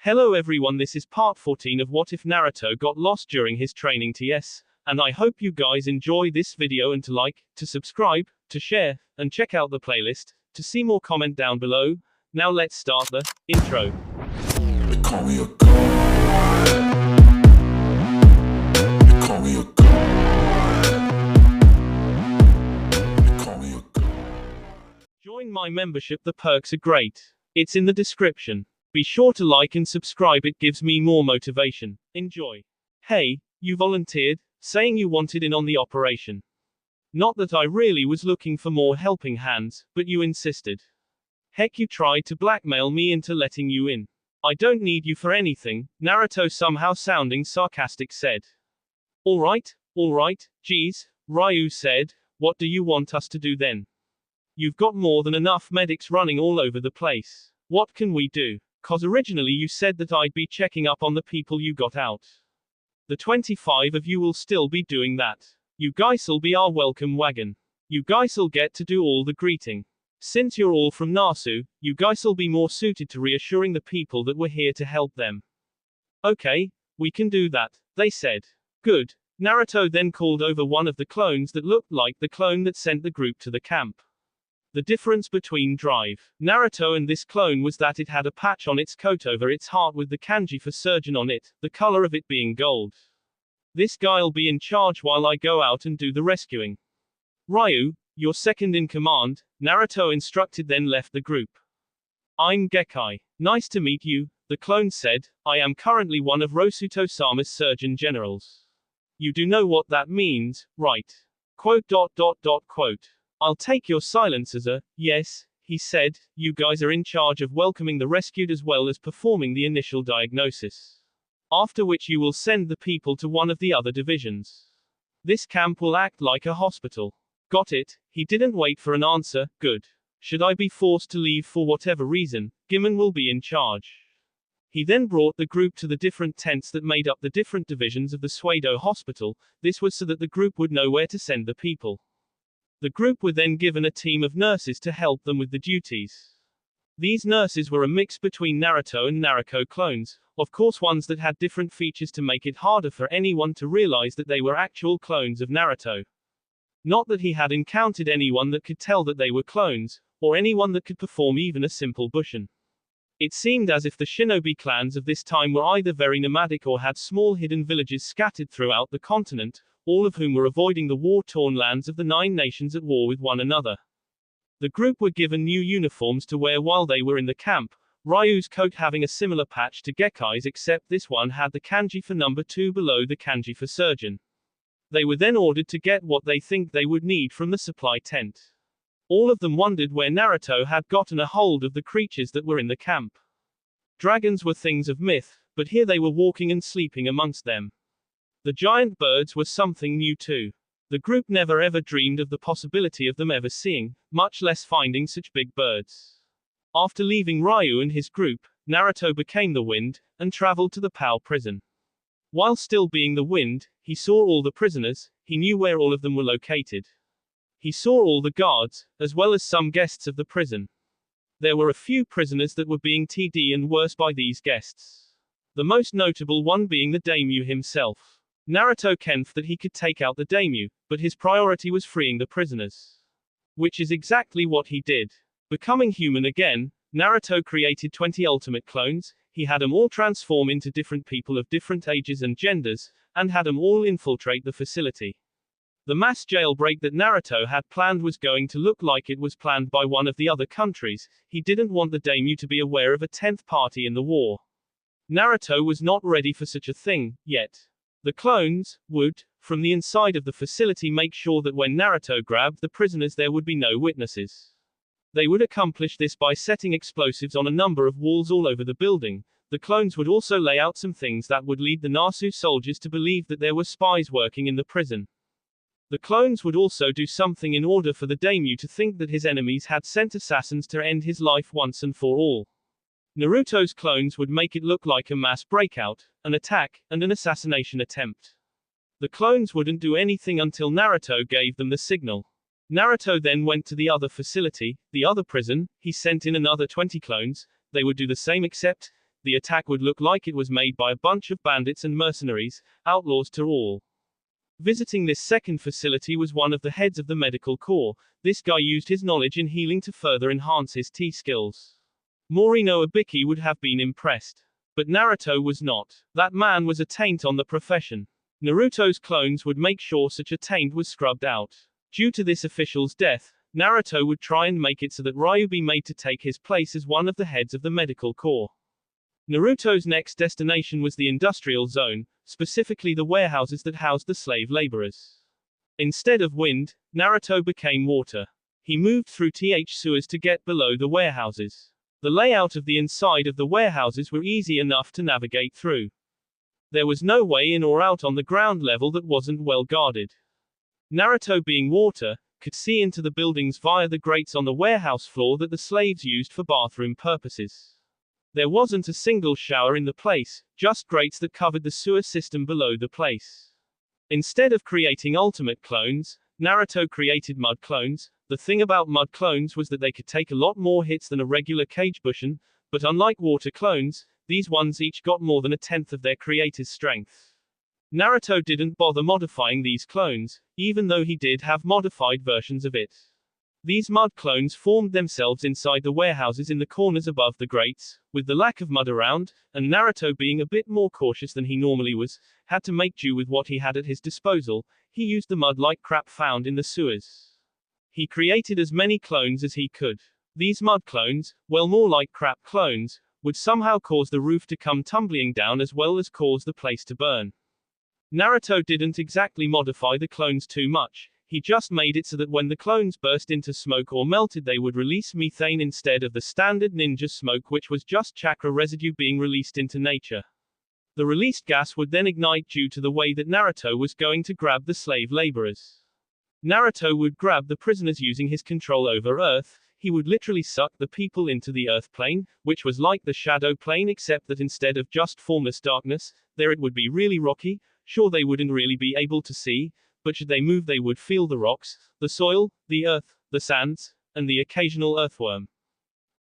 Hello everyone, this is part 14 of What If Naruto Got Lost During His Training TS, and I hope you guys enjoy this video and to like, to subscribe, to share, and check out the playlist, to see more comment down below. Now let's start the intro. They call me a god. They call me a god. They call me a god. Join my membership, the perks are great. It's in the description. Be sure to like and subscribe, it gives me more motivation. Enjoy. Hey, you volunteered, saying you wanted in on the operation. Not that I really was looking for more helping hands, but you insisted. Heck, you tried to blackmail me into letting you in. I don't need you for anything, Naruto, somehow sounding sarcastic, said. Alright, geez, Ryu said, what do you want us to do then? You've got more than enough medics running all over the place. What can we do? 'Cause originally you said that I'd be checking up on the people you got out. The 25 of you will still be doing that. You guys'll be our welcome wagon. You guys'll get to do all the greeting. Since you're all from Nasu, you guys'll be more suited to reassuring the people that we're here to help them. Okay, we can do that, they said. Good. Naruto then called over one of the clones that looked like the clone that sent the group to the camp. The difference between Naruto and this clone was that it had a patch on its coat over its heart with the kanji for surgeon on it, the color of it being gold. This guy'll be in charge while I go out and do the rescuing. Ryu, you're second in command, Naruto instructed, then left the group. I'm Gekkai. Nice to meet you, the clone said. I am currently one of Rosuto-sama's surgeon generals. You do know what that means, right? Quote. I'll take your silence as a yes, he said. You guys are in charge of welcoming the rescued as well as performing the initial diagnosis. After which you will send the people to one of the other divisions. This camp will act like a hospital. Got it? He didn't wait for an answer. Good. Should I be forced to leave for whatever reason, Gimmon will be in charge. He then brought the group to the different tents that made up the different divisions of the Suedo hospital. This was so that the group would know where to send the people. The group were then given a team of nurses to help them with the duties. These nurses were a mix between Naruto and Naruto clones, of course ones that had different features to make it harder for anyone to realize that they were actual clones of Naruto. Not that he had encountered anyone that could tell that they were clones, or anyone that could perform even a simple bushin. It seemed as if the shinobi clans of this time were either very nomadic or had small hidden villages scattered throughout the continent, all of whom were avoiding the war-torn lands of the 9 nations at war with one another. The group were given new uniforms to wear while they were in the camp, Ryu's coat having a similar patch to Gekkai's, except this one had the kanji for number 2 below the kanji for surgeon. They were then ordered to get what they think they would need from the supply tent. All of them wondered where Naruto had gotten a hold of the creatures that were in the camp. Dragons were things of myth, but here they were walking and sleeping amongst them. The giant birds were something new too. The group never ever dreamed of the possibility of them ever seeing, much less finding such big birds. After leaving Ryu and his group, Naruto became the Wind, and traveled to the POW prison. While still being the Wind, he saw all the prisoners, he knew where all of them were located. He saw all the guards, as well as some guests of the prison. There were a few prisoners that were being TD and worse by these guests. The most notable one being the daimyo himself. Naruto kenned that he could take out the daimyo, but his priority was freeing the prisoners. Which is exactly what he did. Becoming human again, Naruto created 20 ultimate clones, he had them all transform into different people of different ages and genders, and had them all infiltrate the facility. The mass jailbreak that Naruto had planned was going to look like it was planned by one of the other countries. He didn't want the daimyo to be aware of a 10th party in the war. Naruto was not ready for such a thing, yet. The clones would, from the inside of the facility, make sure that when Naruto grabbed the prisoners there would be no witnesses. They would accomplish this by setting explosives on a number of walls all over the building. The clones would also lay out some things that would lead the Nasu soldiers to believe that there were spies working in the prison. The clones would also do something in order for the daimyo to think that his enemies had sent assassins to end his life once and for all. Naruto's clones would make it look like a mass breakout, an attack, and an assassination attempt. The clones wouldn't do anything until Naruto gave them the signal. Naruto then went to the other facility, the other prison, he sent in another 20 clones, they would do the same except, The attack would look like it was made by a bunch of bandits and mercenaries, outlaws to all. Visiting this second facility was one of the heads of the medical corps. This guy used his knowledge in healing to further enhance his tea skills. Morino Ibiki would have been impressed. But Naruto was not. That man was a taint on the profession. Naruto's clones would make sure such a taint was scrubbed out. Due to this official's death, Naruto would try and make it so that Ryu be made to take his place as one of the heads of the medical corps. Naruto's next destination was the industrial zone, specifically the warehouses that housed the slave laborers. Instead of wind, Naruto became water. He moved through sewers to get below the warehouses. The layout of the inside of the warehouses were easy enough to navigate through. There was no way in or out on the ground level that wasn't well guarded. Naruto, being water, could see into the buildings via the grates on the warehouse floor that the slaves used for bathroom purposes. There wasn't a single shower in the place, just grates that covered the sewer system below the place. Instead of creating ultimate clones, Naruto created mud clones. The thing about mud clones was that they could take a lot more hits than a regular Kagebushin, but unlike water clones, these ones each got more than a tenth of their creator's strength. Naruto didn't bother modifying these clones, even though he did have modified versions of it. These mud clones formed themselves inside the warehouses in the corners above the grates. With the lack of mud around, and Naruto being a bit more cautious than he normally was, had to make do with what he had at his disposal, he used the mud like crap found in the sewers. He created as many clones as he could. These mud clones, well more like crap clones, would somehow cause the roof to come tumbling down as well as cause the place to burn. Naruto didn't exactly modify the clones too much. He just made it so that when the clones burst into smoke or melted they would release methane instead of the standard ninja smoke, which was just chakra residue being released into nature. The released gas would then ignite due to the way that Naruto was going to grab the slave laborers. Naruto would grab the prisoners using his control over Earth. He would literally suck the people into the Earth plane, which was like the shadow plane except that instead of just formless darkness, there it would be really rocky. Sure, they wouldn't really be able to see, but should they move they would feel the rocks, the soil, the earth, the sands, and the occasional earthworm.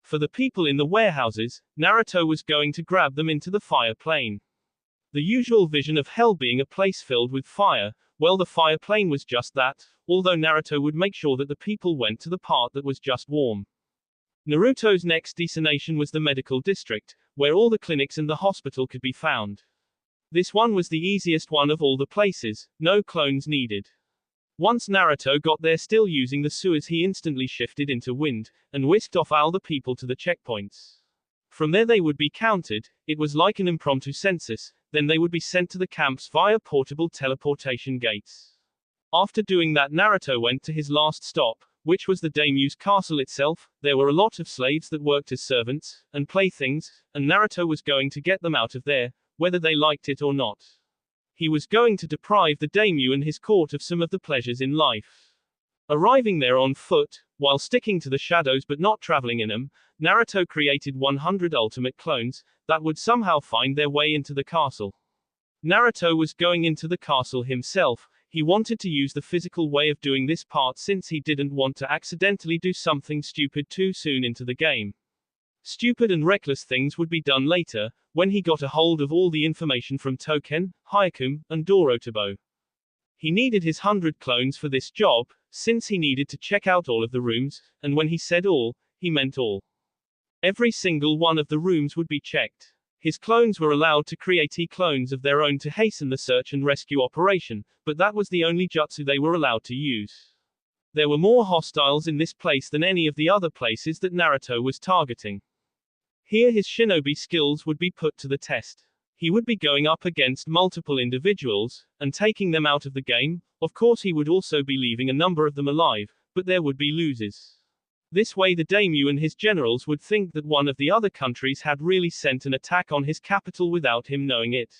For the people in the warehouses, Naruto was going to grab them into the fire plane. The usual vision of hell being a place filled with fire, well, the fire plane was just that, although Naruto would make sure that the people went to the part that was just warm. Naruto's next destination was the medical district, where all the clinics and the hospital could be found. This one was the easiest one of all the places, no clones needed. Once Naruto got there still using the sewers, he instantly shifted into wind, and whisked off all the people to the checkpoints. From there they would be counted. It was like an impromptu census, then they would be sent to the camps via portable teleportation gates. After doing that, Naruto went to his last stop, which was the daimyo's castle itself. There were a lot of slaves that worked as servants, and playthings, and Naruto was going to get them out of there, whether they liked it or not. He was going to deprive the daimyo and his court of some of the pleasures in life. Arriving there on foot, while sticking to the shadows but not traveling in them, Naruto created 100 ultimate clones, that would somehow find their way into the castle. Naruto was going into the castle himself. He wanted to use the physical way of doing this part since he didn't want to accidentally do something stupid too soon into the game. Stupid and reckless things would be done later, when he got a hold of all the information from Touken, Hyakume, and Dorotobo. He needed his 100 clones for this job, since he needed to check out all of the rooms, and when he said all, he meant all. Every single one of the rooms would be checked. His clones were allowed to create clones of their own to hasten the search and rescue operation, but that was the only jutsu they were allowed to use. There were more hostiles in this place than any of the other places that Naruto was targeting. Here his shinobi skills would be put to the test. He would be going up against multiple individuals, and taking them out of the game. Of course he would also be leaving a number of them alive, but there would be losers. This way the daimyo and his generals would think that one of the other countries had really sent an attack on his capital without him knowing it.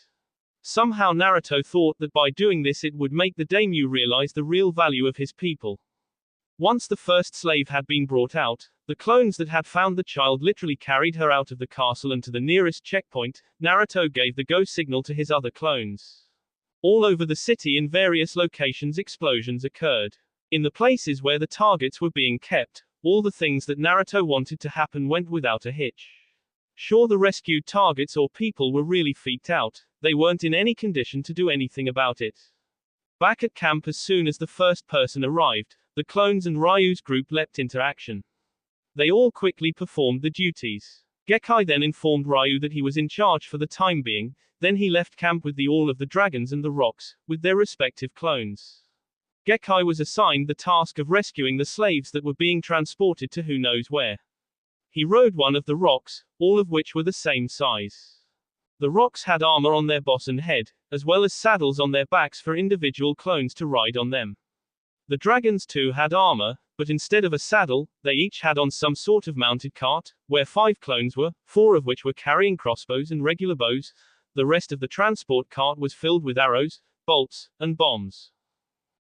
Somehow Naruto thought that by doing this it would make the daimyo realize the real value of his people. Once the first slave had been brought out, the clones that had found the child literally carried her out of the castle and to the nearest checkpoint. Naruto gave the go signal to his other clones. All over the city in various locations explosions occurred. In the places where the targets were being kept, all the things that Naruto wanted to happen went without a hitch. Sure, the rescued targets or people were really freaked out, they weren't in any condition to do anything about it. Back at camp, as soon as the first person arrived, the clones and Ryu's group leapt into action. They all quickly performed the duties. Gekkai then informed Ryu that he was in charge for the time being, then he left camp with all of the dragons and the rocks, with their respective clones. Gekkai was assigned the task of rescuing the slaves that were being transported to who knows where. He rode one of the rocks, all of which were the same size. The rocks had armor on their boss and head, as well as saddles on their backs for individual clones to ride on them. The dragons too had armor, but instead of a saddle, they each had on some sort of mounted cart, where 5 clones were, 4 of which were carrying crossbows and regular bows. The rest of the transport cart was filled with arrows, bolts, and bombs.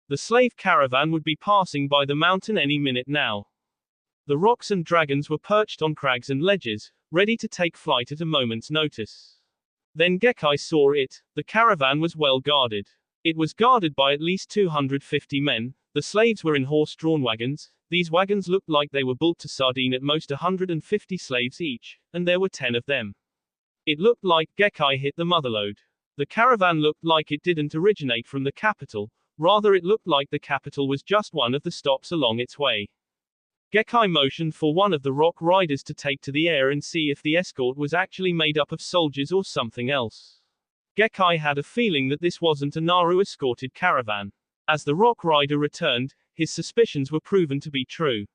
The slave caravan would be passing by the mountain any minute now. The rocks and dragons were perched on crags and ledges, ready to take flight at a moment's notice. Then Gekkai saw it. The caravan was well guarded. It was guarded by at least 250 men. The slaves were in horse-drawn wagons. These wagons looked like they were built to sardine at most 150 slaves each, and there were 10 of them. It looked like Gekkai hit the motherlode. The caravan looked like it didn't originate from the capital, rather it looked like the capital was just one of the stops along its way. Gekkai motioned for one of the rock riders to take to the air and see if the escort was actually made up of soldiers or something else. Gekkai had a feeling that this wasn't a Naru-escorted caravan. As the rock rider returned, his suspicions were proven to be true.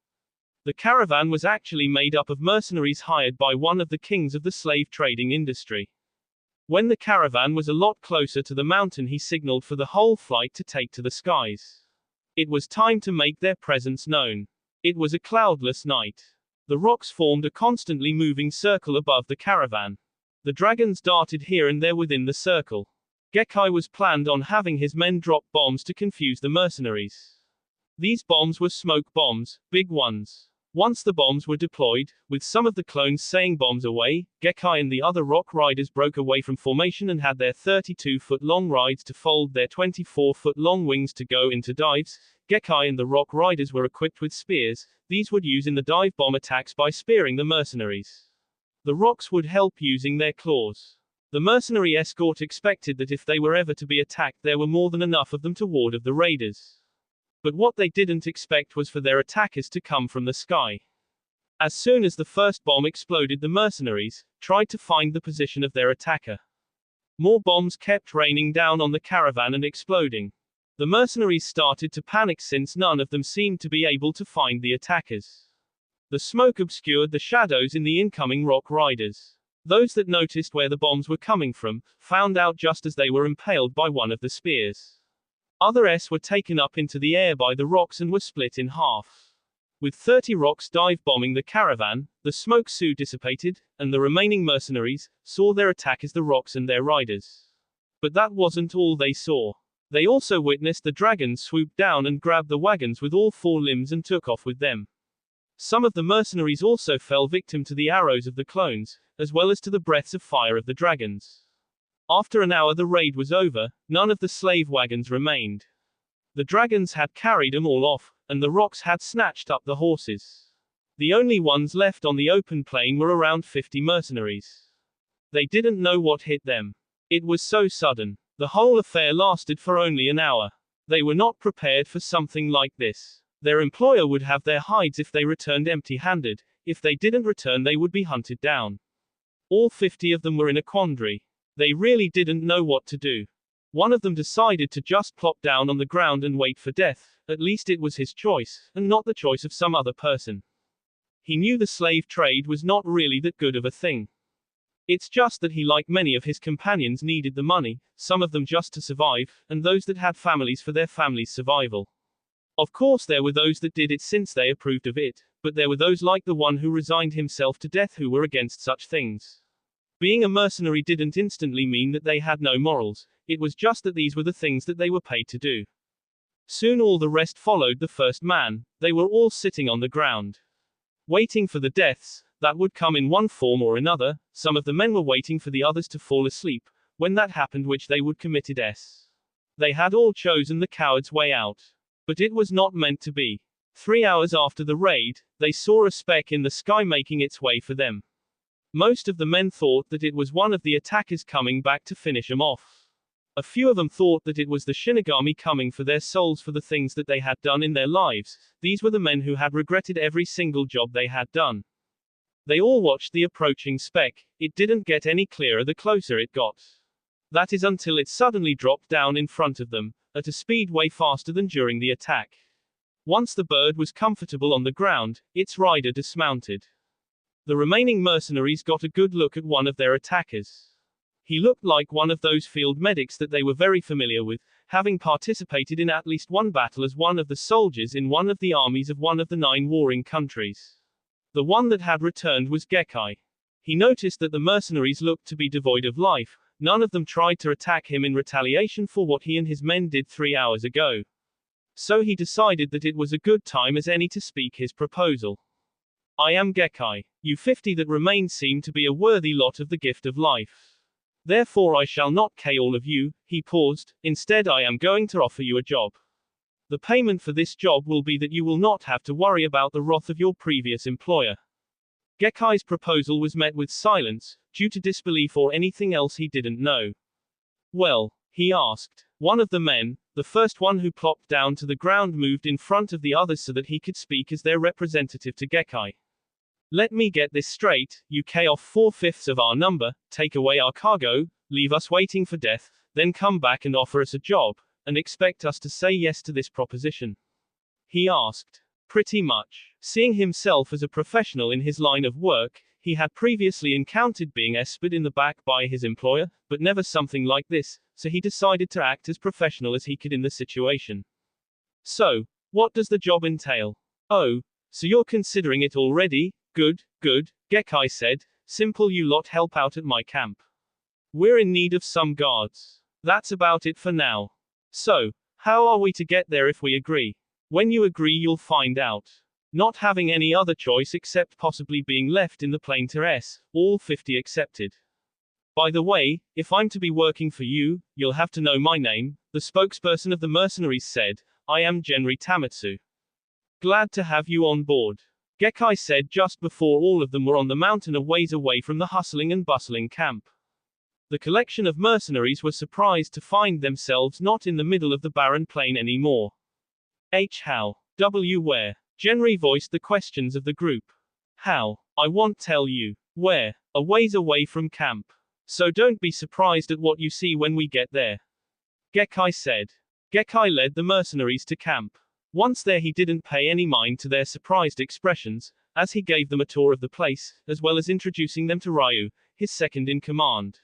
The caravan was actually made up of mercenaries hired by one of the kings of the slave trading industry. When the caravan was a lot closer to the mountain, he signaled for the whole flight to take to the skies. It was time to make their presence known. It was a cloudless night. The rocks formed a constantly moving circle above the caravan. The dragons darted here and there within the circle. Gekkai was planned on having his men drop bombs to confuse the mercenaries. These bombs were smoke bombs, big ones. Once the bombs were deployed, with some of the clones saying bombs away, Gekkai and the other rock riders broke away from formation and had their 32-foot-long rides to fold their 24-foot-long wings to go into dives. Gekkai and the rock riders were equipped with spears. These would use in the dive bomb attacks by spearing the mercenaries. The rocks would help using their claws. The mercenary escort expected that if they were ever to be attacked, there were more than enough of them to ward off the raiders. But what they didn't expect was for their attackers to come from the sky. As soon as the first bomb exploded, the mercenaries tried to find the position of their attacker. More bombs kept raining down on the caravan and exploding. The mercenaries started to panic since none of them seemed to be able to find the attackers. The smoke obscured the shadows in the incoming rock riders. Those that noticed where the bombs were coming from found out just as they were impaled by one of the spears. Others were taken up into the air by the rocks and were split in half. With 30 rocks dive bombing the caravan, the smoke soon dissipated, and the remaining mercenaries saw their attack as the rocks and their riders. But that wasn't all they saw. They also witnessed the dragons swoop down and grab the wagons with all 4 limbs and took off with them. Some of the mercenaries also fell victim to the arrows of the clones, as well as to the breaths of fire of the dragons. After an hour the raid was over, none of the slave wagons remained. The dragons had carried them all off, and the rocks had snatched up the horses. The only ones left on the open plain were around 50 mercenaries. They didn't know what hit them. It was so sudden. The whole affair lasted for only an hour. They were not prepared for something like this. Their employer would have their hides if they returned empty-handed. If they didn't return, they would be hunted down. All 50 of them were in a quandary. They really didn't know what to do. One of them decided to just plop down on the ground and wait for death. At least it was his choice, and not the choice of some other person. He knew the slave trade was not really that good of a thing. It's just that he, like many of his companions, needed the money, some of them just to survive, and those that had families for their family's survival. Of course there were those that did it since they approved of it, but there were those like the one who resigned himself to death who were against such things. Being a mercenary didn't instantly mean that they had no morals, it was just that these were the things that they were paid to do. Soon all the rest followed the first man. They were all sitting on the ground, waiting for the deaths that would come in one form or another. Some of the men were waiting for the others to fall asleep. When that happened, which they would committed s. They had all chosen the coward's way out. But it was not meant to be. 3 hours after the raid, they saw a speck in the sky making its way for them. Most of the men thought that it was one of the attackers coming back to finish him off. A few of them thought that it was the Shinigami coming for their souls for the things that they had done in their lives. These were the men who had regretted every single job they had done. They all watched the approaching speck. It didn't get any clearer the closer it got. That is until it suddenly dropped down in front of them, at a speed way faster than during the attack. Once the bird was comfortable on the ground, its rider dismounted. The remaining mercenaries got a good look at one of their attackers. He looked like one of those field medics that they were very familiar with, having participated in at least one battle as one of the soldiers in one of the armies of one of the 9 warring countries. The one that had returned was Gekai. He noticed that the mercenaries looked to be devoid of life. None of them tried to attack him in retaliation for what he and his men did 3 hours ago. So he decided that it was a good time as any to speak his proposal. I am Gekai. You 50 that remain seem to be a worthy lot of the gift of life. Therefore I shall not kill all of you. He paused. Instead I am going to offer you a job. The payment for this job will be that you will not have to worry about the wrath of your previous employer. Gekai's proposal was met with silence, due to disbelief or anything else he didn't know. Well, he asked. One of the men, the first one who plopped down to the ground, moved in front of the others so that he could speak as their representative to Gekai. Let me get this straight, you kill off 4/5 of our number, take away our cargo, leave us waiting for death, then come back and offer us a job, and expect us to say yes to this proposition? He asked. Pretty much. Seeing himself as a professional in his line of work, he had previously encountered being esped in the back by his employer, but never something like this, so he decided to act as professional as he could in the situation. So, what does the job entail? Oh, so you're considering it already? Good, good, Gekai said. Simple, you lot help out at my camp. We're in need of some guards. That's about it for now. So, how are we to get there if we agree? When you agree you'll find out. Not having any other choice except possibly being left in the plane to S, all 50 accepted. By the way, if I'm to be working for you, you'll have to know my name, the spokesperson of the mercenaries said. I am Genri Tamatsu. Glad to have you on board. Gekai said just before all of them were on the mountain a ways away from the hustling and bustling camp. The collection of mercenaries were surprised to find themselves not in the middle of the barren plain anymore. How? Where? Genri voiced the questions of the group. How? I won't tell you. Where? A ways away from camp. So don't be surprised at what you see when we get there. Gekai said. Gekai led the mercenaries to camp. Once there he didn't pay any mind to their surprised expressions, as he gave them a tour of the place, as well as introducing them to Ryu, his second in command.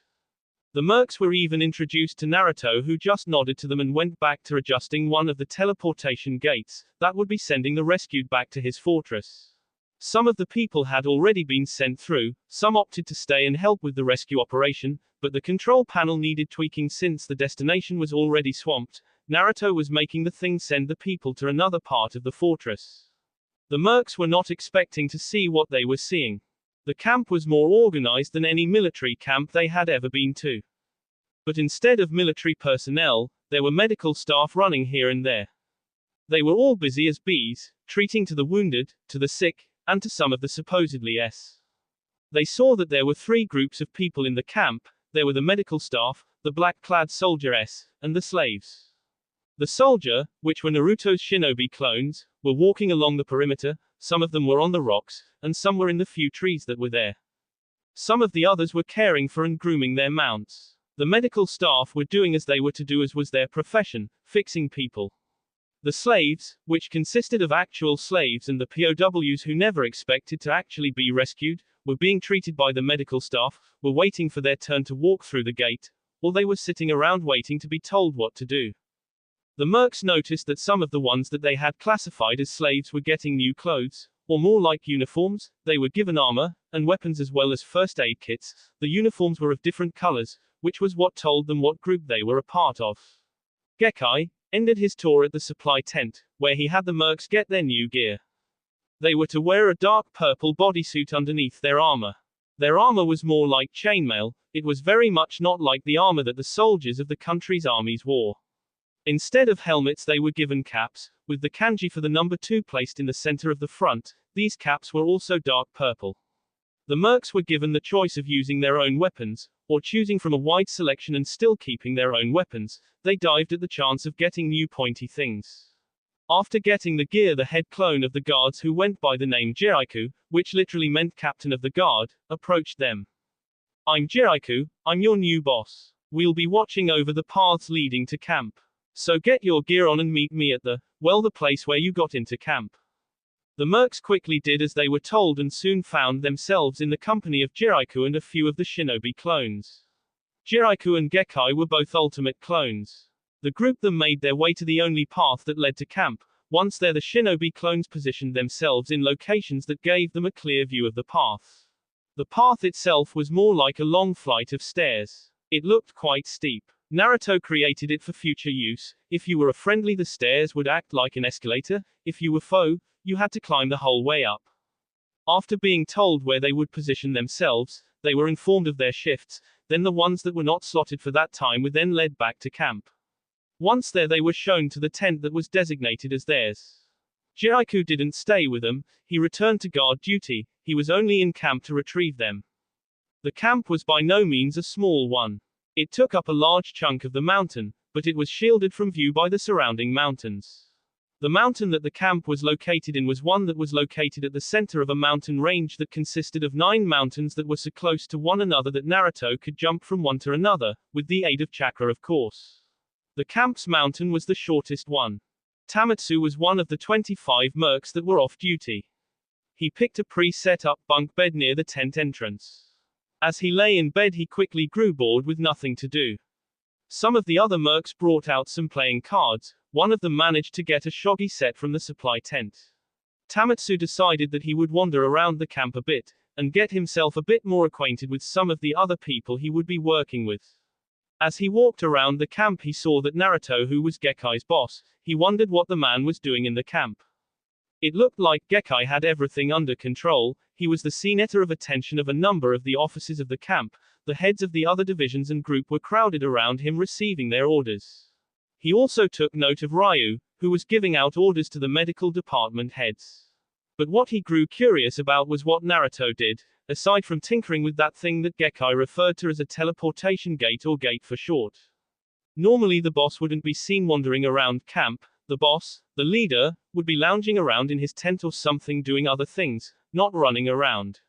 The mercs were even introduced to Naruto, who just nodded to them and went back to adjusting one of the teleportation gates, that would be sending the rescued back to his fortress. Some of the people had already been sent through, some opted to stay and help with the rescue operation, but the control panel needed tweaking since the destination was already swamped. Naruto was making the thing send the people to another part of the fortress. The mercs were not expecting to see what they were seeing. The camp was more organized than any military camp they had ever been to. But instead of military personnel, there were medical staff running here and there. They were all busy as bees, treating to the wounded, to the sick, and to some of the supposedly S. They saw that there were 3 groups of people in the camp. There were the medical staff, the black-clad soldier S, and the slaves. The soldier, which were Naruto's shinobi clones, were walking along the perimeter. Some of them were on the rocks, and some were in the few trees that were there. Some of the others were caring for and grooming their mounts. The medical staff were doing as they were to do, as was their profession, fixing people. The slaves, which consisted of actual slaves and the POWs who never expected to actually be rescued, were being treated by the medical staff, were waiting for their turn to walk through the gate, or they were sitting around waiting to be told what to do. The mercs noticed that some of the ones that they had classified as slaves were getting new clothes, or more like uniforms. They were given armor, and weapons as well as first aid kits. The uniforms were of different colors, which was what told them what group they were a part of. Gekai ended his tour at the supply tent, where he had the mercs get their new gear. They were to wear a dark purple bodysuit underneath their armor. Their armor was more like chainmail. It was very much not like the armor that the soldiers of the country's armies wore. Instead of helmets they were given caps, with the kanji for the number 2 placed in the center of the front. These caps were also dark purple. The mercs were given the choice of using their own weapons, or choosing from a wide selection and still keeping their own weapons. They dived at the chance of getting new pointy things. After getting the gear, the head clone of the guards, who went by the name Jericho, which literally meant captain of the guard, approached them. "I'm Jericho, I'm your new boss. We'll be watching over the paths leading to camp. So get your gear on and meet me at the place where you got into camp." The mercs quickly did as they were told and soon found themselves in the company of Jericho and a few of the shinobi clones. Jericho and Gekkai were both ultimate clones. The group then made their way to the only path that led to camp. Once there, the shinobi clones positioned themselves in locations that gave them a clear view of the path. The path itself was more like a long flight of stairs. It looked quite steep. Naruto created it for future use. If you were a friendly, the stairs would act like an escalator. If you were foe, you had to climb the whole way up. After being told where they would position themselves, they were informed of their shifts. Then the ones that were not slotted for that time were then led back to camp. Once there, they were shown to the tent that was designated as theirs. Jericho didn't stay with them. He returned to guard duty. He was only in camp to retrieve them. The camp was by no means a small one. It took up a large chunk of the mountain, but it was shielded from view by the surrounding mountains. The mountain that the camp was located in was one that was located at the center of a mountain range that consisted of 9 mountains that were so close to one another that Naruto could jump from one to another, with the aid of chakra, of course. The camp's mountain was the shortest one. Tamatsu was one of the 25 mercs that were off duty. He picked a pre-set up bunk bed near the tent entrance. As he lay in bed, he quickly grew bored with nothing to do. Some of the other mercs brought out some playing cards. One of them managed to get a shogi set from the supply tent. Tamatsu decided that he would wander around the camp a bit, and get himself a bit more acquainted with some of the other people he would be working with. As he walked around the camp, he saw that Naruto, who was Gekkai's boss, he wondered what the man was doing in the camp. It looked like Gekkai had everything under control. He was the center of attention of a number of the officers of the camp. The heads of the other divisions and group were crowded around him receiving their orders. He also took note of Ryu, who was giving out orders to the medical department heads. But what he grew curious about was what Naruto did, aside from tinkering with that thing that Gekkai referred to as a teleportation gate, or gate for short. Normally the boss wouldn't be seen wandering around camp. The boss, the leader, would be lounging around in his tent or something doing other things, not running around.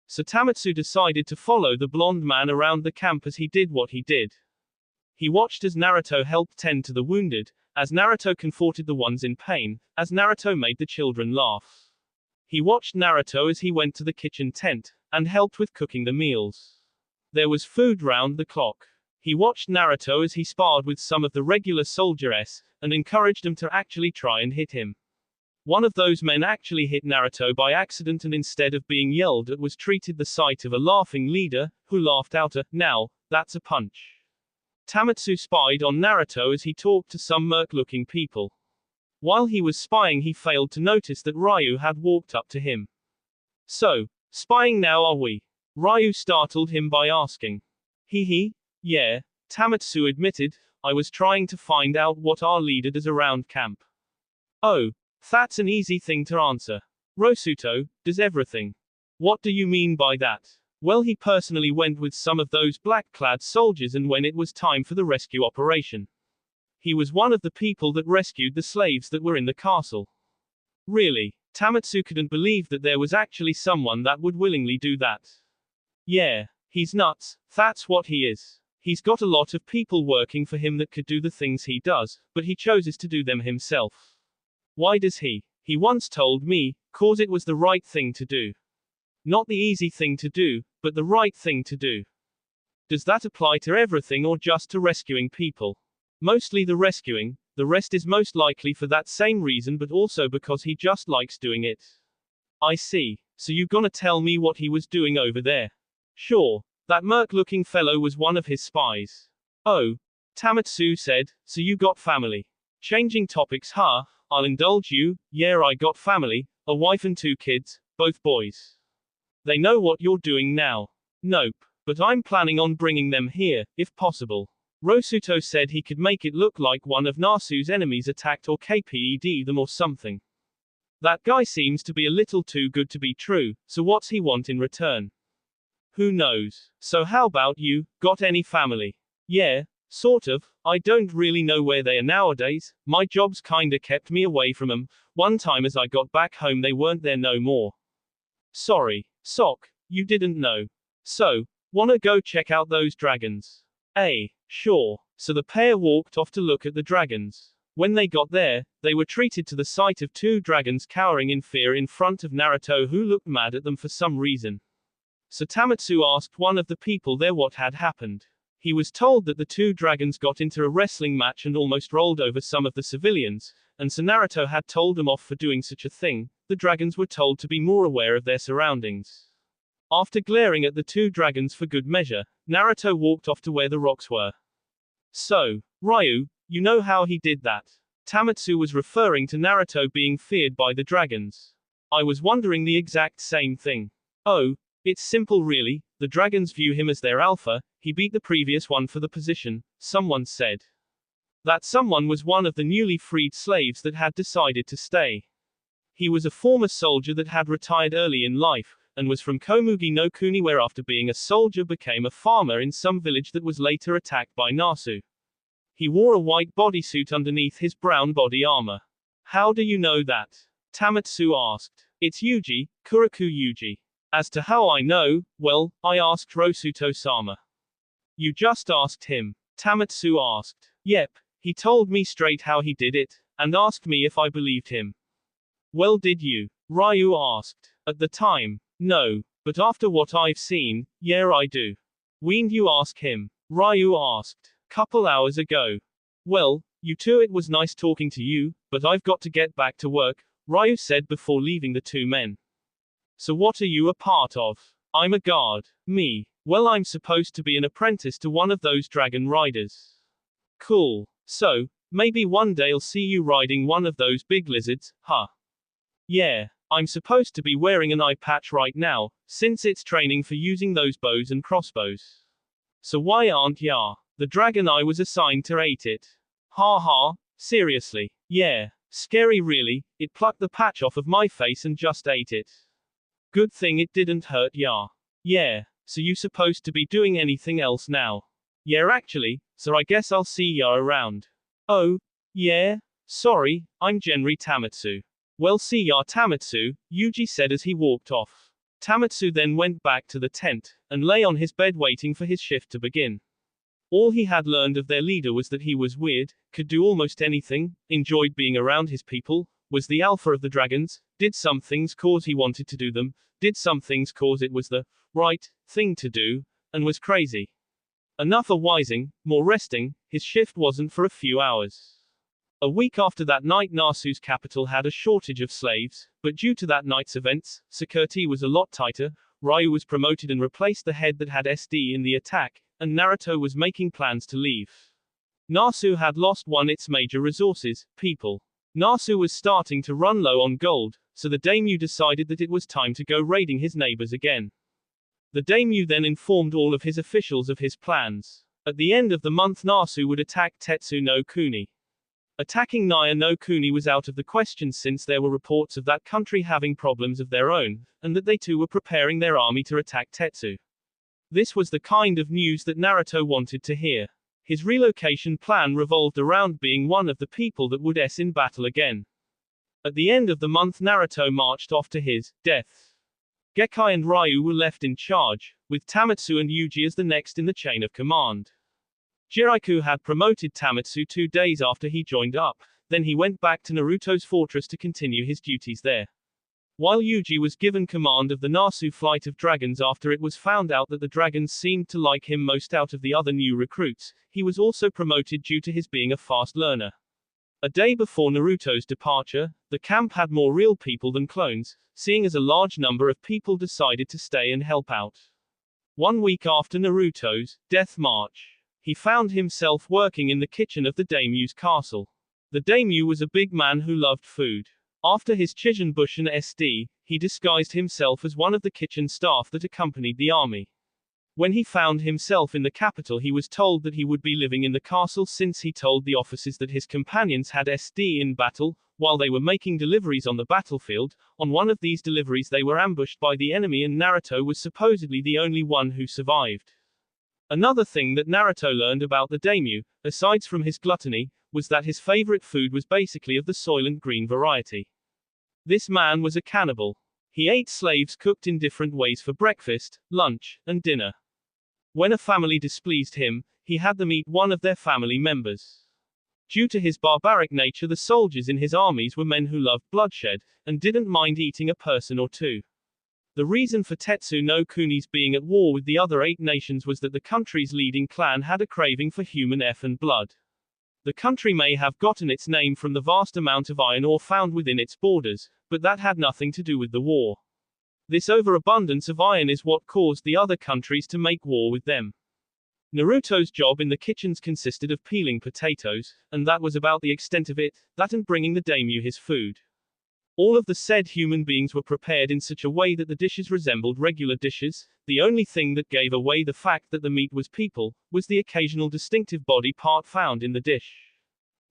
So Tamatsu decided to follow the blonde man around the camp as he did what he did. He watched as Naruto helped tend to the wounded, as Naruto comforted the ones in pain, as Naruto made the children laugh. He watched Naruto as he went to the kitchen tent, and helped with cooking the meals. There was food round the clock. He watched Naruto as he sparred with some of the regular soldiers, and encouraged them to actually try and hit him. One of those men actually hit Naruto by accident, and instead of being yelled at was treated the sight of a laughing leader, who laughed out a, "Now, that's a punch." Tamatsu spied on Naruto as he talked to some merc-looking people. While he was spying, he failed to notice that Ryu had walked up to him. "So, spying now are we?" Ryu startled him by asking. "Hee, yeah," Tamatsu admitted, "I was trying to find out what our leader does around camp." "Oh, that's an easy thing to answer. Rosuto does everything." "What do you mean by that?" "Well, he personally went with some of those black-clad soldiers, and when it was time for the rescue operation, he was one of the people that rescued the slaves that were in the castle." "Really?" Tamatsu couldn't believe that there was actually someone that would willingly do that. "Yeah, he's nuts, that's what he is. He's got a lot of people working for him that could do the things he does, but he chooses to do them himself." "Why does he?" "He once told me, 'cause it was the right thing to do. Not the easy thing to do, but the right thing to do." "Does that apply to everything or just to rescuing people?" "Mostly the rescuing, the rest is most likely for that same reason, but also because he just likes doing it." "I see. So you gonna tell me what he was doing over there?" "Sure. That merc-looking fellow was one of his spies." "Oh," Tamatsu said, "so you got family?" "Changing topics, huh? I'll indulge you. Yeah, I got family, a wife and 2 kids, both boys." "They know what you're doing now?" "Nope. But I'm planning on bringing them here, if possible." Rosuto said he could make it look like one of Nasu's enemies attacked or kped them or something. That guy seems to be a little too good to be true, so what's he want in return? Who knows? So how about you, got any family? Yeah, sort of. I don't really know where they are nowadays, my job's kinda kept me away from 'em. One time as I got back home they weren't there no more. Sorry, Sock, you didn't know. So, wanna go check out those dragons? Sure. So the pair walked off to look at the dragons. When they got there, they were treated to the sight of two dragons cowering in fear in front of Naruto, who looked mad at them for some reason. So Tamatsu asked one of the people there what had happened. He was told that the two dragons got into a wrestling match and almost rolled over some of the civilians, and so Naruto had told them off for doing such a thing. The dragons were told to be more aware of their surroundings. After glaring at the two dragons for good measure, Naruto walked off to where the rocks were. So, Ryu, you know how he did that? Tamatsu was referring to Naruto being feared by the dragons. I was wondering the exact same thing. Oh, it's simple really, the dragons view him as their alpha, he beat the previous one for the position, someone said. That someone was one of the newly freed slaves that had decided to stay. He was a former soldier that had retired early in life, and was from Komugi no Kuni, where after being a soldier became a farmer in some village that was later attacked by Nasu. He wore a white bodysuit underneath his brown body armor. How do you know that? Tamatsu asked. It's Yuji, Kuriku Yuji. As to how I know, well, I asked Rosuto-sama. You just asked him? Tamatsu asked. Yep, he told me straight how he did it, and asked me if I believed him. Well, did you? Ryu asked. At the time, no, but after what I've seen, yeah I do. When'd you ask him? Ryu asked. Couple hours ago. Well, you two, it was nice talking to you, but I've got to get back to work, Ryu said before leaving the two men. So what are you a part of? I'm a guard. Me. Well, I'm supposed to be an apprentice to one of those dragon riders. Cool. So, maybe one day I'll see you riding one of those big lizards, huh? Yeah. I'm supposed to be wearing an eye patch right now, since it's training for using those bows and crossbows. So why aren't ya? The dragon I was assigned to ate it. Ha ha, seriously. Yeah. Scary really, it plucked the patch off of my face and just ate it. Good thing it didn't hurt ya. Yeah. So you supposed to be doing anything else now? Yeah actually, so I guess I'll see ya around. Oh, yeah? Sorry, I'm Genri Tamatsu. Well, see ya Tamatsu, Yuji said as he walked off. Tamatsu then went back to the tent, and lay on his bed waiting for his shift to begin. All he had learned of their leader was that he was weird, could do almost anything, enjoyed being around his people, was the alpha of the dragons, did some things cause he wanted to do them, did some things cause it was the right thing to do, and was crazy. Enough of wising, more resting, his shift wasn't for a few hours. A week after that night, Nasu's capital had a shortage of slaves, but due to that night's events, security was a lot tighter. Ryu was promoted and replaced the head that had SD in the attack, and Naruto was making plans to leave. Nasu had lost one its major resources, people. Nasu was starting to run low on gold, so the daimyo decided that it was time to go raiding his neighbors again. The daimyo then informed all of his officials of his plans. At the end of the month, Nasu would attack Tetsu no Kuni. Attacking Naya no Kuni was out of the question since there were reports of that country having problems of their own, and that they too were preparing their army to attack Tetsu. This was the kind of news that Naruto wanted to hear. His relocation plan revolved around being one of the people that would in battle again. At the end of the month, Naruto marched off to his death. Gekkai and Ryu were left in charge, with Tamatsu and Yuji as the next in the chain of command. Jiraiku had promoted Tamatsu 2 days after he joined up, then he went back to Naruto's fortress to continue his duties there. While Yuji was given command of the Nasu flight of dragons after it was found out that the dragons seemed to like him most out of the other new recruits, he was also promoted due to his being a fast learner. A day before Naruto's departure, the camp had more real people than clones, seeing as a large number of people decided to stay and help out. 1 week after Naruto's death march, he found himself working in the kitchen of the daimyo's castle. The daimyo was a big man who loved food. After his Chisenbushin SD, he disguised himself as one of the kitchen staff that accompanied the army. When he found himself in the capital, he was told that he would be living in the castle since he told the officers that his companions had SD in battle, while they were making deliveries on the battlefield. On one of these deliveries they were ambushed by the enemy and Naruto was supposedly the only one who survived. Another thing that Naruto learned about the daimyo, aside from his gluttony, was that his favorite food was basically of the soylent green variety. This man was a cannibal. He ate slaves cooked in different ways for breakfast, lunch, and dinner. When a family displeased him, he had them eat one of their family members. Due to his barbaric nature, the soldiers in his armies were men who loved bloodshed, and didn't mind eating a person or two. The reason for Tetsu no Kuni's being at war with the other 8 nations was that the country's leading clan had a craving for human and blood. The country may have gotten its name from the vast amount of iron ore found within its borders, but that had nothing to do with the war. This overabundance of iron is what caused the other countries to make war with them. Naruto's job in the kitchens consisted of peeling potatoes, and that was about the extent of it, that and bringing the daimyo his food. All of the said human beings were prepared in such a way that the dishes resembled regular dishes. The only thing that gave away the fact that the meat was people, was the occasional distinctive body part found in the dish.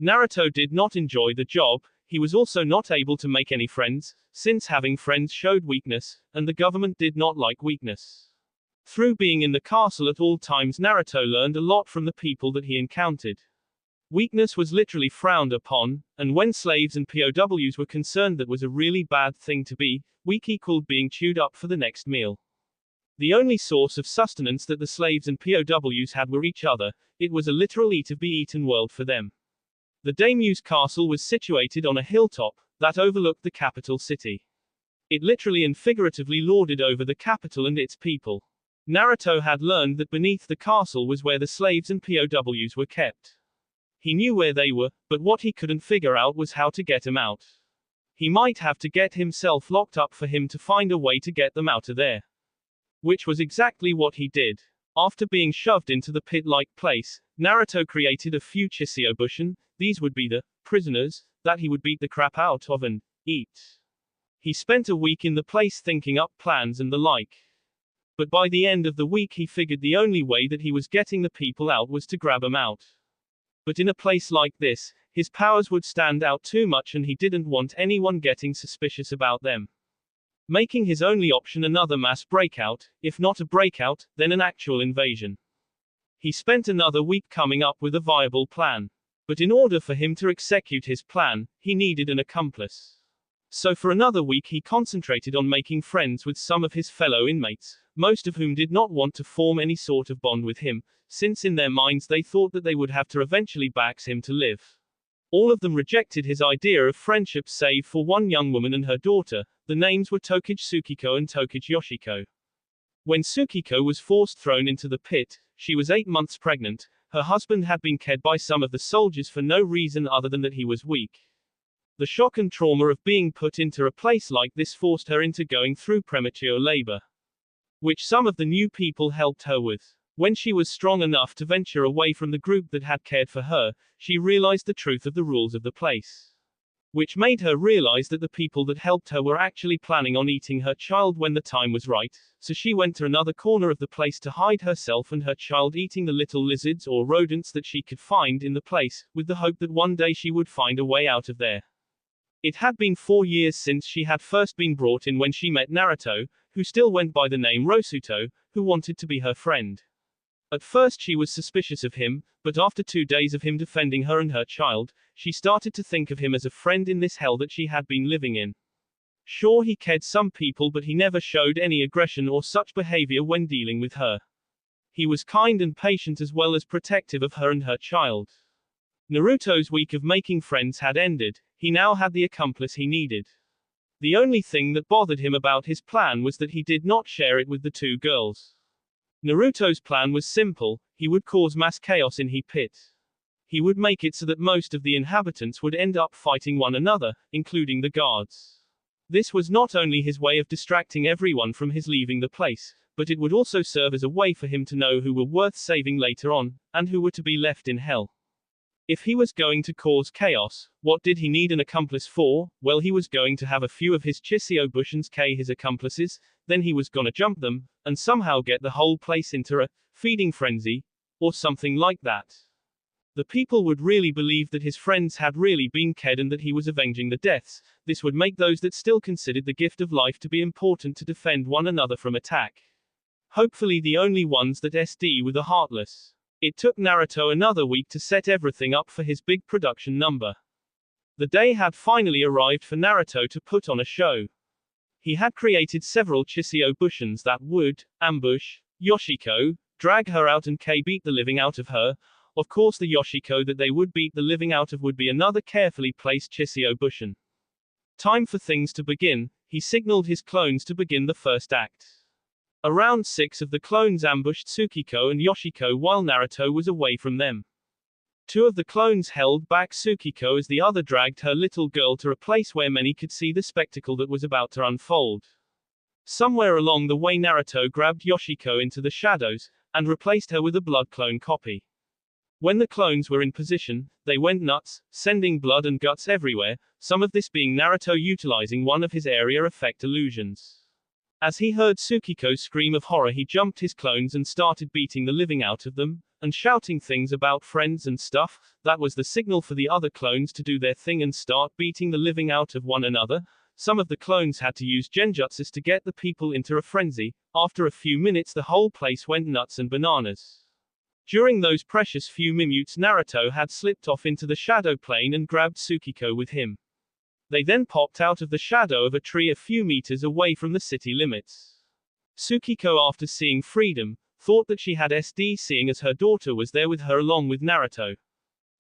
Naruto did not enjoy the job. He was also not able to make any friends, since having friends showed weakness, and the government did not like weakness. Through being in the castle at all times, Naruto learned a lot from the people that he encountered. Weakness was literally frowned upon, and when slaves and POWs were concerned, that was a really bad thing to be. Weak equaled being chewed up for the next meal. The only source of sustenance that the slaves and POWs had were each other. It was a literal eat or be eaten world for them. The daimyo's castle was situated on a hilltop that overlooked the capital city. It literally and figuratively lorded over the capital and its people. Naruto had learned that beneath the castle was where the slaves and POWs were kept. He knew where they were, but what he couldn't figure out was how to get them out. He might have to get himself locked up for him to find a way to get them out of there. Which was exactly what he did. After being shoved into the pit-like place, Naruto created a few Chichibunshin. These would be the prisoners that he would beat the crap out of and eat. He spent a week in the place thinking up plans and the like. But by the end of the week he figured the only way that he was getting the people out was to grab them out. But in a place like this, his powers would stand out too much and he didn't want anyone getting suspicious about them. Making his only option another mass breakout, if not a breakout, then an actual invasion. He spent another week coming up with a viable plan. But in order for him to execute his plan, he needed an accomplice. So for another week he concentrated on making friends with some of his fellow inmates, most of whom did not want to form any sort of bond with him, since in their minds they thought that they would have to eventually back him to live. All of them rejected his idea of friendship save for one young woman and her daughter. The names were Tokage Tsukiko and Tokage Yoshiko. When Tsukiko was forced thrown into the pit, she was 8 months pregnant. Her husband had been killed by some of the soldiers for no reason other than that he was weak. The shock and trauma of being put into a place like this forced her into going through premature labor, which some of the new people helped her with. When she was strong enough to venture away from the group that had cared for her, she realized the truth of the rules of the place, which made her realize that the people that helped her were actually planning on eating her child when the time was right. So she went to another corner of the place to hide herself and her child, eating the little lizards or rodents that she could find in the place, with the hope that one day she would find a way out of there. It had been 4 years since she had first been brought in when she met Naruto, who still went by the name Rosuto, who wanted to be her friend. At first she was suspicious of him, but after 2 days of him defending her and her child, she started to think of him as a friend in this hell that she had been living in. Sure, he cared some people, but he never showed any aggression or such behavior when dealing with her. He was kind and patient as well as protective of her and her child. Naruto's week of making friends had ended. He now had the accomplice he needed. The only thing that bothered him about his plan was that he did not share it with the 2 girls. Naruto's plan was simple. He would cause mass chaos in the pit. He would make it so that most of the inhabitants would end up fighting one another, including the guards. This was not only his way of distracting everyone from his leaving the place, but it would also serve as a way for him to know who were worth saving later on, and who were to be left in hell. If he was going to cause chaos, what did he need an accomplice for? Well, he was going to have a few of his Chichibunshin his accomplices, then he was gonna jump them, and somehow get the whole place into a feeding frenzy, or something like that. The people would really believe that his friends had really been killed and that he was avenging the deaths. This would make those that still considered the gift of life to be important to defend one another from attack. Hopefully the only ones that SD were the heartless. It took Naruto another week to set everything up for his big production number. The day had finally arrived for Naruto to put on a show. He had created several Chiseo Bushins that would ambush Yoshiko, drag her out and beat the living out of her. Of course the Yoshiko that they would beat the living out of would be another carefully placed Chiseo Bushin. Time for things to begin, he signaled his clones to begin the first act. Around 6 of the clones ambushed Tsukiko and Yoshiko while Naruto was away from them. 2 of the clones held back Tsukiko as the other dragged her little girl to a place where many could see the spectacle that was about to unfold. Somewhere along the way Naruto grabbed Yoshiko into the shadows, and replaced her with a blood clone copy. When the clones were in position, they went nuts, sending blood and guts everywhere, some of this being Naruto utilizing one of his area effect illusions. As he heard Tsukiko scream of horror he jumped his clones and started beating the living out of them, and shouting things about friends and stuff. That was the signal for the other clones to do their thing and start beating the living out of one another. Some of the clones had to use genjutsus to get the people into a frenzy. After a few minutes the whole place went nuts and bananas. During those precious few minutes Naruto had slipped off into the shadow plane and grabbed Tsukiko with him. They then popped out of the shadow of a tree a few meters away from the city limits. Tsukiko, after seeing freedom, thought that she had SD seeing as her daughter was there with her along with Naruto.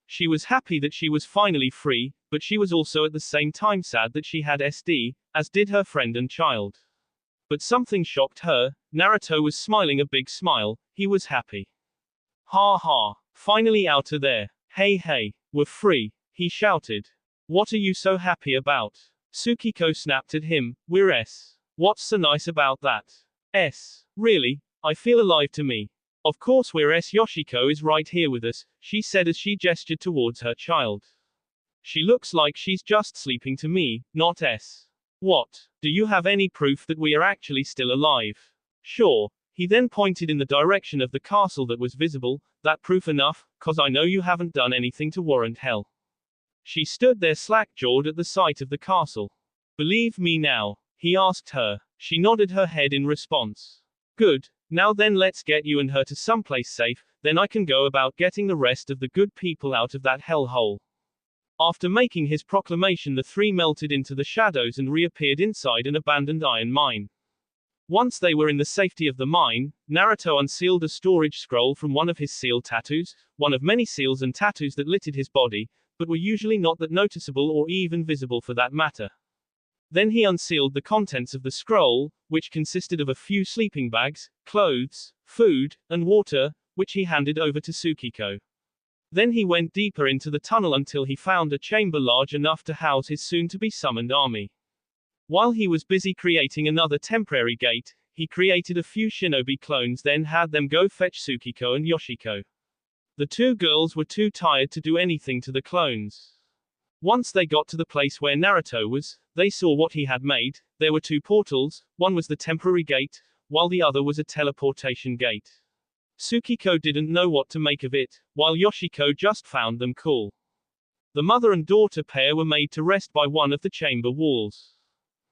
She was happy that she was finally free, but she was also at the same time sad that she had SD, as did her friend and child. But something shocked her. Naruto was smiling a big smile, he was happy. Ha ha, finally out of there. Hey hey, we're free, he shouted. What are you so happy about? Tsukiko snapped at him, we're S. What's so nice about that? S. Really? I feel alive to me. Of course we're S. Yoshiko is right here with us, she said as she gestured towards her child. She looks like she's just sleeping to me, not S. What? Do you have any proof that we are actually still alive? Sure. He then pointed in the direction of the castle that was visible. That proof enough, cause I know you haven't done anything to warrant hell. She stood there slack-jawed at the sight of the castle. Believe me now? He asked her. She nodded her head in response. Good. Now then let's get you and her to someplace safe, then I can go about getting the rest of the good people out of that hellhole. After making his proclamation the 3 melted into the shadows and reappeared inside an abandoned iron mine. Once they were in the safety of the mine, Naruto unsealed a storage scroll from one of his seal tattoos, one of many seals and tattoos that littered his body, but were usually not that noticeable or even visible for that matter. Then he unsealed the contents of the scroll, which consisted of a few sleeping bags, clothes, food, and water, which he handed over to Tsukiko. Then he went deeper into the tunnel until he found a chamber large enough to house his soon-to-be summoned army. While he was busy creating another temporary gate, he created a few shinobi clones then had them go fetch Tsukiko and Yoshiko. The 2 girls were too tired to do anything to the clones. Once they got to the place where Naruto was, they saw what he had made. There were 2 portals, one was the temporary gate, while the other was a teleportation gate. Tsukiko didn't know what to make of it, while Yoshiko just found them cool. The mother and daughter pair were made to rest by one of the chamber walls.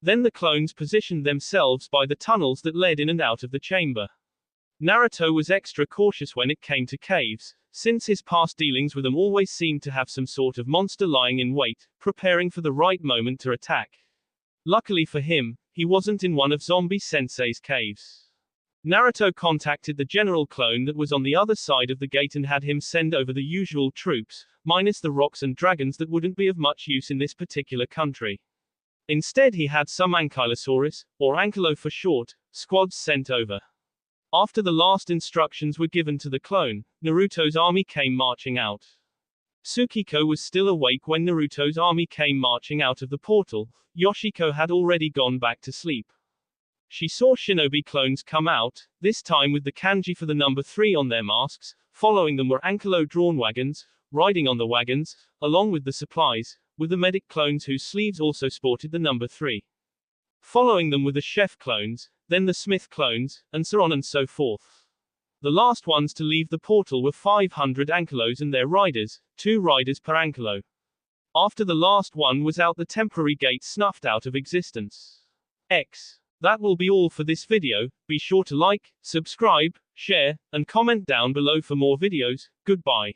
Then the clones positioned themselves by the tunnels that led in and out of the chamber. Naruto was extra cautious when it came to caves, since his past dealings with them always seemed to have some sort of monster lying in wait, preparing for the right moment to attack. Luckily for him, he wasn't in one of Zombie Sensei's caves. Naruto contacted the general clone that was on the other side of the gate and had him send over the usual troops, minus the rocks and dragons that wouldn't be of much use in this particular country. Instead he had some Ankylosaurus, or Ankylo for short, squads sent over. After the last instructions were given to the clone, Naruto's army came marching out. Tsukiko was still awake when Naruto's army came marching out of the portal. Yoshiko had already gone back to sleep. She saw shinobi clones come out, this time with the kanji for the number 3 on their masks. Following them were Ankylo drawn wagons, riding on the wagons, along with the supplies, with the medic clones whose sleeves also sported the number 3. following them with the chef clones, then the smith clones, and so on and so forth. The last ones to leave the portal were 500 ankylos and their riders, 2 riders per ankylo. After the last one was out, the temporary gate snuffed out of existence. That will be all for this video. Be sure to like, subscribe, share, and comment down below for more videos. Goodbye.